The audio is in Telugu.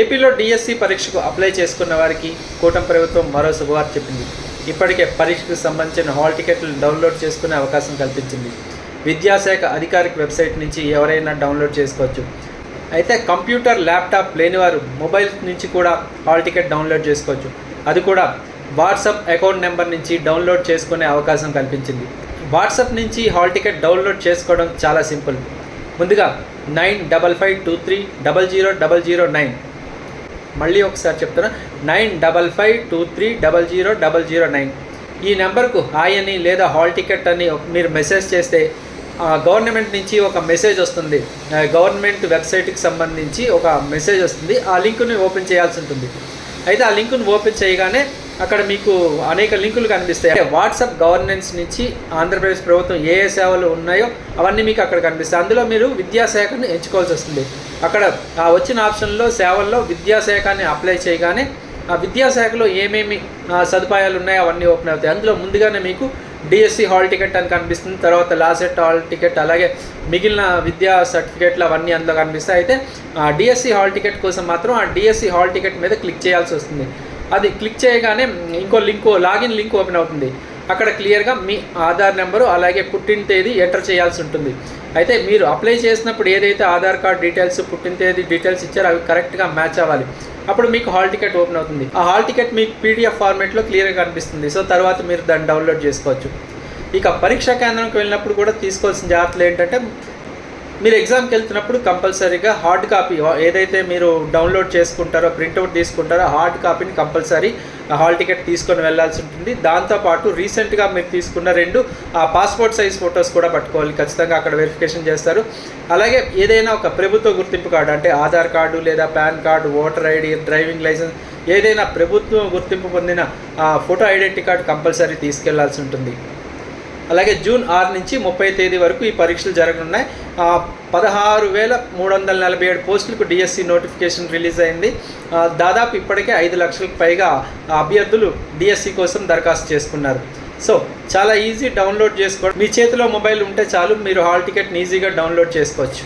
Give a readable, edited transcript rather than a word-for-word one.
ఏపీలో డిఎస్సి పరీక్షకు అప్లై చేసుకున్న వారికి కూటమి ప్రభుత్వం మరో శుభవార్త చెప్పింది. ఇప్పటికే పరీక్షకు సంబంధించిన హాల్ టికెట్లను డౌన్లోడ్ చేసుకునే అవకాశం కల్పించింది. విద్యాశాఖ అధికారిక వెబ్సైట్ నుంచి ఎవరైనా డౌన్లోడ్ చేసుకోవచ్చు. అయితే కంప్యూటర్, ల్యాప్టాప్ లేనివారు మొబైల్ నుంచి కూడా హాల్ టికెట్ డౌన్లోడ్ చేసుకోవచ్చు. అది కూడా వాట్సాప్ అకౌంట్ నెంబర్ నుంచి డౌన్లోడ్ చేసుకునే అవకాశం కల్పించింది. వాట్సాప్ నుంచి హాల్ టికెట్ డౌన్లోడ్ చేసుకోవడం చాలా సింపుల్. ముందుగా 9552300009 మళ్ళీ ఒకసారి చెప్తున్నా 9552300009 ఈ నెంబర్కు హాయ్ అని లేదా హాల్ టికెట్ అని మీరు మెసేజ్ చేస్తే గవర్నమెంట్ నుంచి ఒక మెసేజ్ వస్తుంది. గవర్నమెంట్ వెబ్సైట్కి సంబంధించి ఒక మెసేజ్ వస్తుంది. ఆ లింకుని ఓపెన్ చేయాల్సి ఉంటుంది. అయితే ఆ లింకును ఓపెన్ చేయగానే అక్కడ మీకు అనేక లింకులు కనిపిస్తాయి. వాట్సాప్ గవర్నెన్స్ నుంచి ఆంధ్రప్రదేశ్ ప్రభుత్వం ఏ ఏ సేవలు ఉన్నాయో అవన్నీ మీకు అక్కడ కనిపిస్తాయి. అందులో మీరు విద్యాశాఖను ఎంచుకోవాల్సి వస్తుంది. అక్కడ వచ్చిన ఆప్షన్లో సేవల్లో విద్యాశాఖని అప్లై చేయగానే ఆ విద్యాశాఖలో ఏమేమి సదుపాయాలు ఉన్నాయో అవన్నీ ఓపెన్ అవుతాయి. అందులో ముందుగానే మీకు డిఎస్సి హాల్ టికెట్ అని కనిపిస్తుంది. తర్వాత లాసెట్ హాల్ టికెట్, అలాగే మిగిలిన విద్యా సర్టిఫికేట్లు అవన్నీ అందులో కనిపిస్తాయి. అయితే డిఎస్సి హాల్ టికెట్ కోసం మాత్రం ఆ డిఎస్సి హాల్ టికెట్ మీద క్లిక్ చేయాల్సి వస్తుంది. అది క్లిక్ చేయగానే ఇంకో లాగిన్ లింక్ ఓపెన్ అవుతుంది. అక్కడ క్లియర్గా మీ ఆధార్ నెంబరు అలాగే పుట్టిన తేదీ ఎంటర్ చేయాల్సి ఉంటుంది. అయితే మీరు అప్లై చేసినప్పుడు ఏదైతే ఆధార్ కార్డ్ డీటెయిల్స్, పుట్టిన తేదీ డీటెయిల్స్ ఇచ్చారో అవి కరెక్ట్గా మ్యాచ్ అవ్వాలి. అప్పుడు మీకు హాల్ టికెట్ ఓపెన్ అవుతుంది. ఆ హాల్ టికెట్ మీకు పీడిఎఫ్ ఫార్మేట్లో క్లియర్గా కనిపిస్తుంది. సో తర్వాత మీరు దాన్ని డౌన్లోడ్ చేసుకోవచ్చు. ఇక పరీక్షా కేంద్రంకి వెళ్ళినప్పుడు కూడా తీసుకోవాల్సిన జాగ్రత్తలు ఏంటంటే, మీరు ఎగ్జామ్కి వెళ్తున్నప్పుడు కంపల్సరీగా హార్డ్ కాపీ ఏదైతే మీరు డౌన్లోడ్ చేసుకుంటారో, ప్రింట్అవుట్ తీసుకుంటారో హార్డ్ కాపీని కంపల్సరీ హాల్ టికెట్ తీసుకొని వెళ్ళాల్సి ఉంటుంది. దాంతోపాటు రీసెంట్గా మీరు తీసుకున్న 2 పాస్పోర్ట్ సైజ్ ఫొటోస్ కూడా పట్టుకోవాలి. ఖచ్చితంగా అక్కడ వెరిఫికేషన్ చేస్తారు. అలాగే ఏదైనా ఒక ప్రభుత్వ గుర్తింపు కార్డు అంటే ఆధార్ కార్డు లేదా PAN card, voter ID, driving licence ఏదైనా ప్రభుత్వం గుర్తింపు పొందిన ఫోటో ఐడెంటిటీ కార్డు కంపల్సరీ తీసుకెళ్లాల్సి ఉంటుంది. అలాగే జూన్ 6 నుంచి 30 తేదీ వరకు ఈ పరీక్షలు జరగనున్నాయి. 16,347 పోస్టులకు డిఎస్సి నోటిఫికేషన్ రిలీజ్ అయింది. దాదాపు ఇప్పటికే 5 లక్షలకు పైగా అభ్యర్థులు డిఎస్సి కోసం దరఖాస్తు చేసుకున్నారు. సో చాలా ఈజీ డౌన్లోడ్ చేసుకోవడం. మీ చేతిలో మొబైల్ ఉంటే చాలు, మీరు హాల్ టికెట్ని ఈజీగా డౌన్లోడ్ చేసుకోవచ్చు.